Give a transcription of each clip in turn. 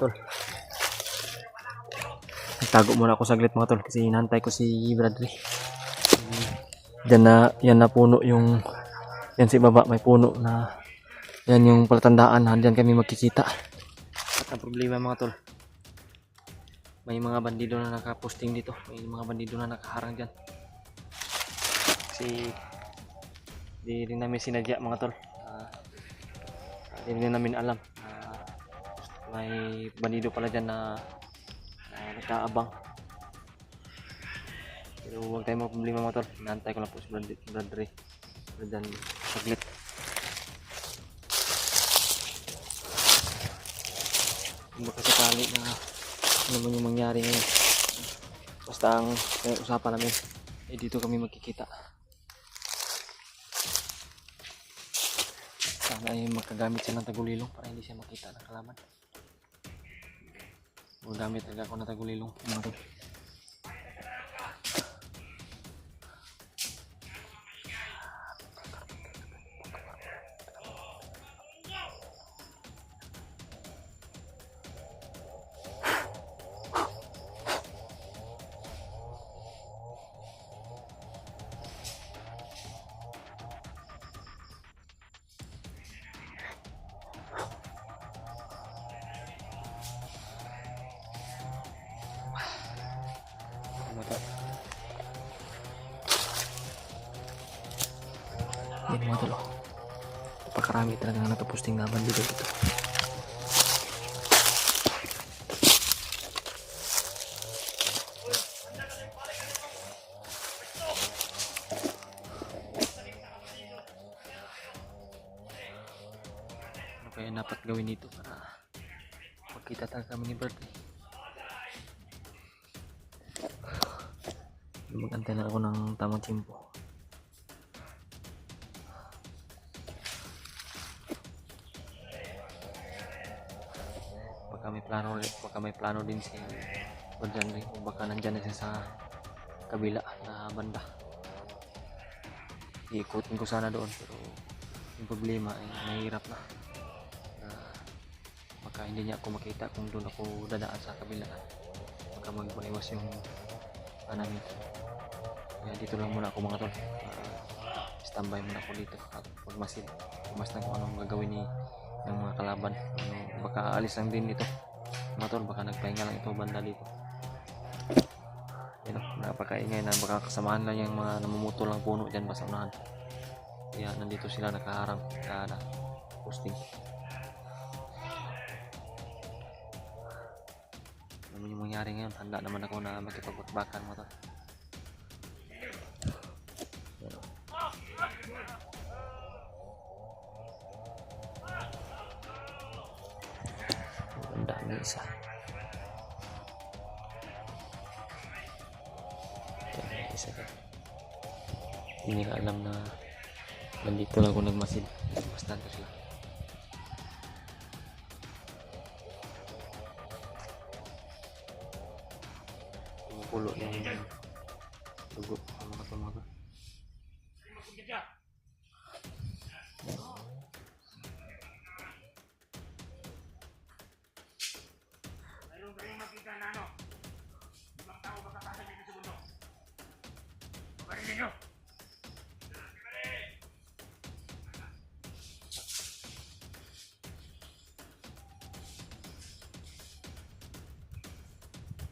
tol. Nagtago muna ako saglit mga tol kasi hinantay ko si Bradley. Yan na puno yung, yan si baba may puno na, yan yung palatandaan na dyan kami magkikita. At ang problema mga tol, may mga bandido na nakaposting dito, may mga bandido na nakaharang dyan. Kasi di rin namin sinadya mga tol, di rin namin alam may bandido pala dyan na nagkaabang. Pero huwag tayong mga problema mga tol, inaantay ko lang po si Bradley dyan saglit. Kung baka sakali na ano man yung mangyari ngayon, basta ang usapan namin dito kami magkikita. Sana ay magkagamit siya ng tagulilong para hindi siya makita ng kalaban. Magamit talaga ako ng tagulilong mga tol. Yan mga tol, napakarami talaga na nakaposting na bandido dito. Ano kaya dapat gawin dito para magkita talaga kami ni Bradley? Mag-antay na ako ng tamang tiyempo. Baka may plano din si Bradley, o baka nandyan na siya sa kabila na banda. Iikutin ko sana doon, pero yung problema ay mahirap na. Baka hindi niya ako makita kung doon ako dadaan sa kabila. Baka magpaliwas yung namin. Kaya dito lang muna ako mga tol. Standby muna ako dito at pagmasid. Pumastan kung anong gagawin ng mga kalaban. Baka aalis lang din dito mga tol, baka nagpahinga lang ito banda dito. Yan o, napakaingay na, baka kasamahan lang yung mga namumuto lang puno dyan basta unahan. Kaya nandito sila nakaharang kada posting. Ano yung mangyari ngayon, handa naman ako na magkipagbakbakan mga tol. Ang dami isa. Isa ka. Hindi nila alam na nandito lang ako nagmasid. Basta na sila. Pumupulo yung dugo ng mga tumaga.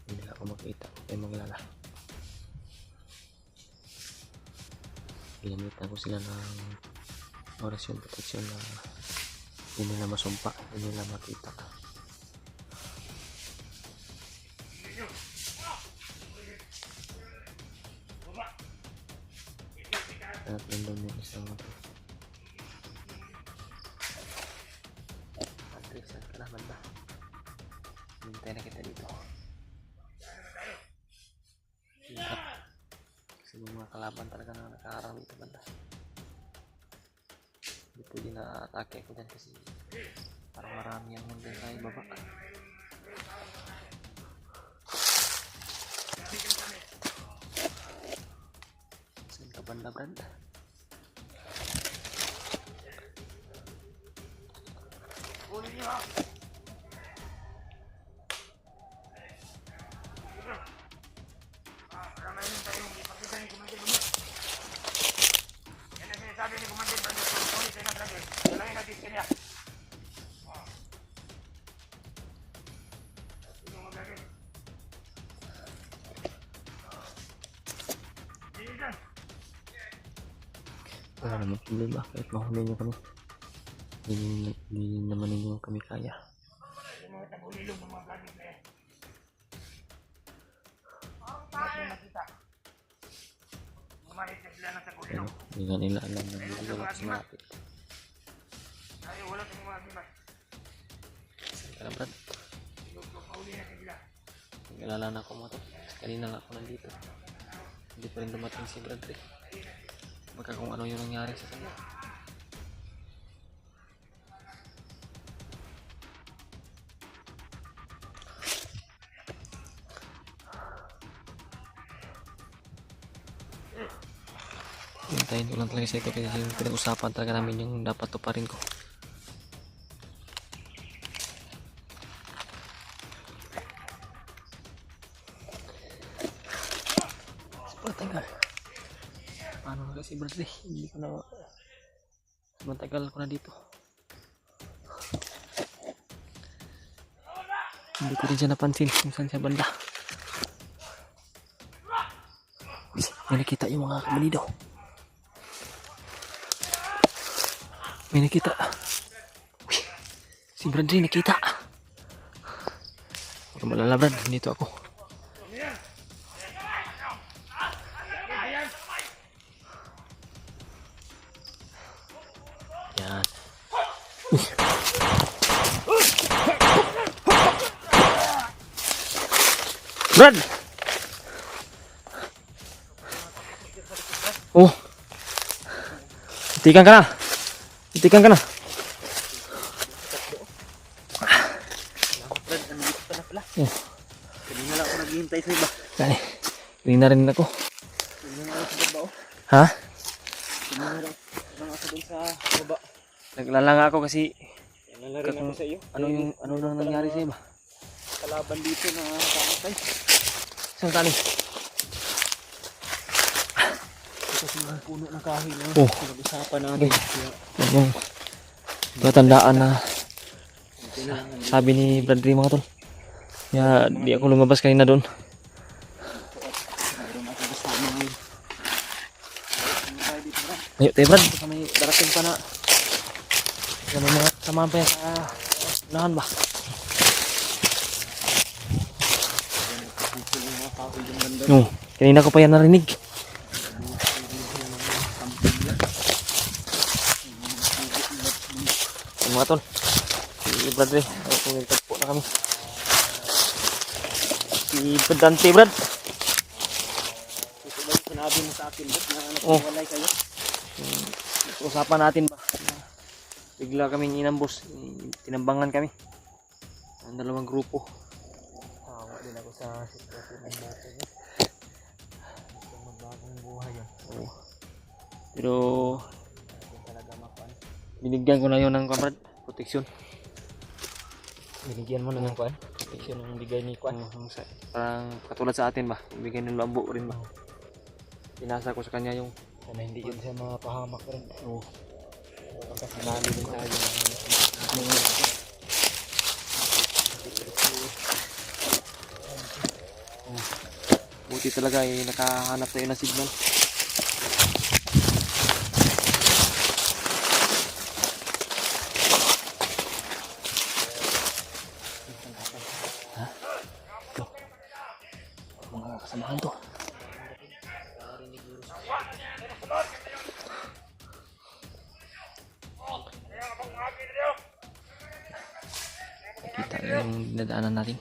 Hindi nila ako makita, ay maglala. Ginamitan ko sila ng orasyon protection na hindi nila masumpa, hindi nila makita. At nandun yung isang Patrick, saan ka naman ba? Hintay na kita dito. Hintap. Kasi yung mga kalaban talaga na nakaharang dito banda. Hindi pwede na atake ko dyan kasi parang marami yan nandun tayo baba. Saan ka banda Brad? Wala naman problema kahit mahuli nyo kami. Hindi naman ninyo kami kaya. Ano, hindi nga nila alam na hindi ko mas malapit. Kaya Brad, nag-alala na ako mo to. Kanina nga ako nandito. Hindi pa rin dumating si Brad Ray. Baka kung ano yung nangyari sa kanya. Hintayin ko lang talaga sa ito kasi yung pinag-usapan talaga namin yung dapat tuparin ko. Matagal. Paano na kasi Brad Ray? Hindi ko na... Matagal ko na dito. Hindi ko rin siya napansin kung saan siya banda. May nakita yung mga kabalido. May nakita. Uy, si Brad Ray nakita. Huwag ka malala Brad, dito ako. Yan. Brad! Oh. Itikan ka na. Itikan ka na. Brad, nandito ka na pala. Oh. Kanina lang ako naghihintay sa iba. Dali. Tingin na rin ako. Kanina lang ako sa baba. Ha? Kanina lang ako dun sa baba. Naglalanga ako kasi Yan na rin ako sa iyo. ano nang nangyari sa iba? Kalaban dito na kakatay. Saan tali? Ito sa mga puno ng kahoy na Oh. pinag-usapan natin. Yung tatandaan na sabi ni Brad Ray mga tol. Kaya di ako lumabas kanina doon. Mayroon ako kasama ngayon. Ano tayo dito Brad? Ayo tayo Brad. Ito may darating pa na. May mga samahan pa yan sa unahan ba? Ito yung mga kahoy yung ganda. No, kanina ko pa yan narinig. Yung mga tol. Si Brad Ray. Ay, kung nagtagpo na kami. Si Brad Dante Brad. Ito ba yung sinabi mo sa akin Brad na Oh. nagwalay kayo? Usapan natin ba? Bigla kaming inambos. Tinambangan kami. Ang dalawang grupo. Tawa din ako sa sitwasyon ng dati. Itong magbagong buhay yan. Oo. Pero Hindi talaga makuan. binigyan ko na yun ng kamrad. Proteksyon. Binigyan mo na ng kuan? Protection ng bigay ni kuan. Parang katulad sa atin ba? Bigyan ng lambo rin ba? Pinasa ko sa kanya yung Sana hindi yun siya mapahamak rin. oh, Kasi nali din tayo ng buti talaga nakahanap tayo ng signal. Ha? Mga kasamahan to. Kita yung dinadaanan natin.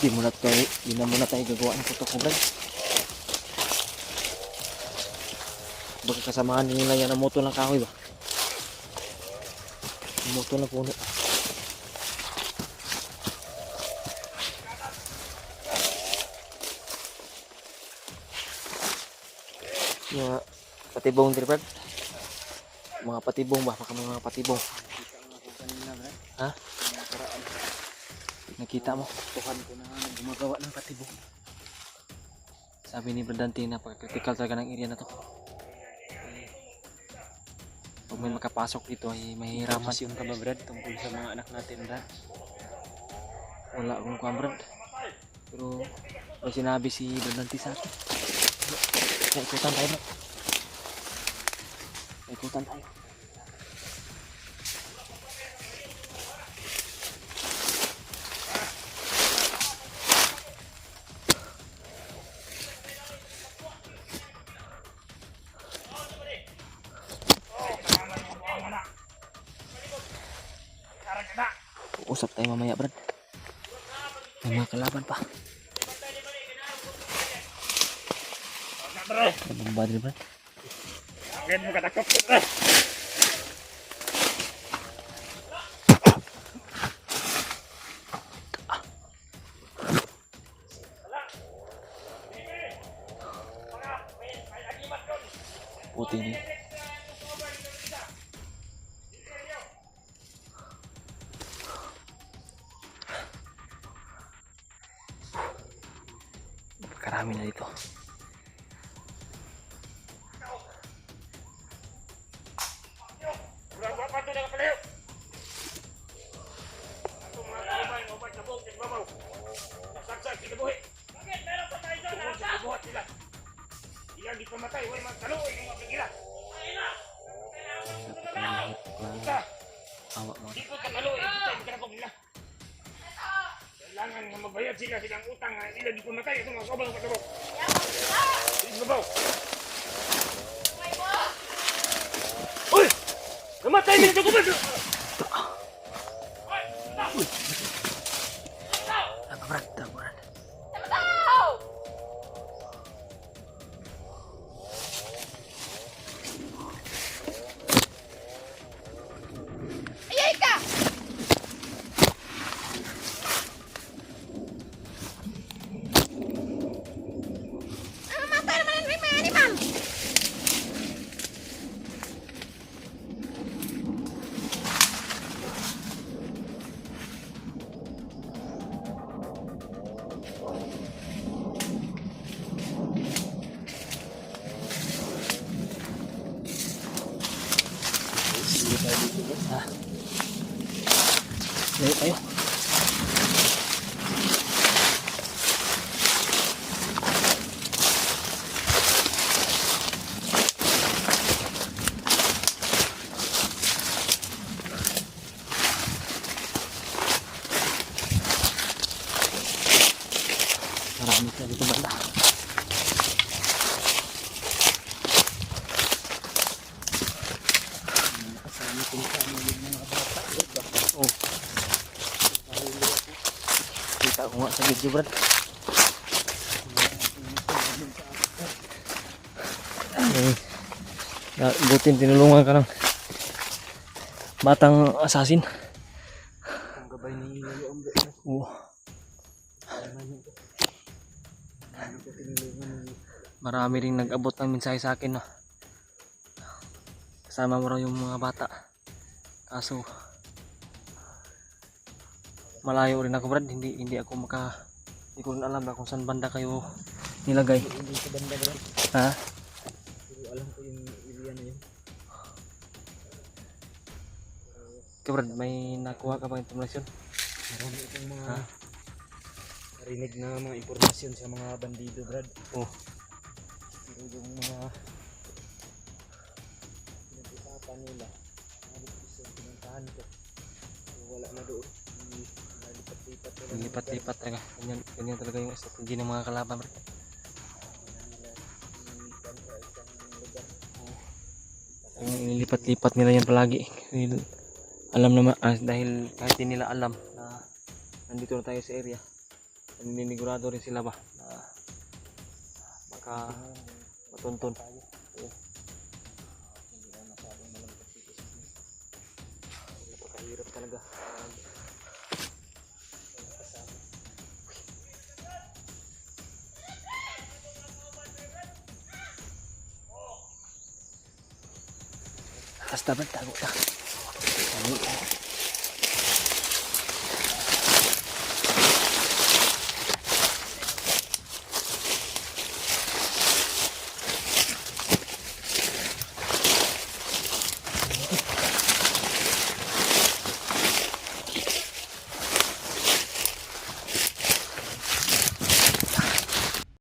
Di na muna tayo gagawa ng putok Brad. Baka kasamahan nila yan ang moto ng kahoy ba? Ang moto na puno. Mga patibong din Brad. Mga patibong ba? Baka mga patibong. Ha? Nakita mo? tuhan ko na gumagawa ng katibong. Sabi ni Brad Dante na pagka-critical talaga ng area na to. may makapasok dito ay mahihirapan. Masyon ka ba, Brad, tungkol sa mga anak natin, Brad? Wala akong kuwan, Brad. Pero may sinabi si Donaldi sa akin. Naikutan tayo, Brad. Naikutan tayo. Usap tayo mamaya, Brad. May mga kalaban pa. Nabamba din, Brad. Ganyan mo katakot, Brad. Puti ni. Karami na dito. Awak mo. Kailangan nga mabayad sila silang utang nga sila di pumatay ito mga sobrang patabok. Sige babaw. Uy! Namatay nila ito kumad! Tama, Brad. Tama, Brad. Layo tayo. Marami ka dito banda. Oh. Kita ko nga sa video, Brad. Butin tinulungan ka ng batang asasin. Ang gabay ni Lolo ang Brad. Oh. Marami ring nag-abot ng mensahe sa akin na kasama mo raw yung mga bata. Kaso malayo rin ako, Brad. Hindi ko rin alam na kung saan banda kayo nilagay. Hindi sa banda, Brad. Ha? Pero alam ko yung area na yun. Ikaw, Brad, may nakuha ka bang impormasyon? Marami itong mga Ha? narinig na mga impormasyon sa mga bandido, Brad. Oh. Pero yung mga pinag-usapan nila, halos isa pinuntahan ko. So, wala na doon. Nalipat-lipat na lang. Lipat-lipat talaga. Ganyan talaga yung strategy ng mga kalaban, Brad. Yung inilipat-lipat nila yan palagi. Alam naman, dahil kahit hindi nila alam na nandito na tayo sa area, naninigurado rin sila ba na maka matuntun. Napakahirap talaga. Basta, Brad, tago ka.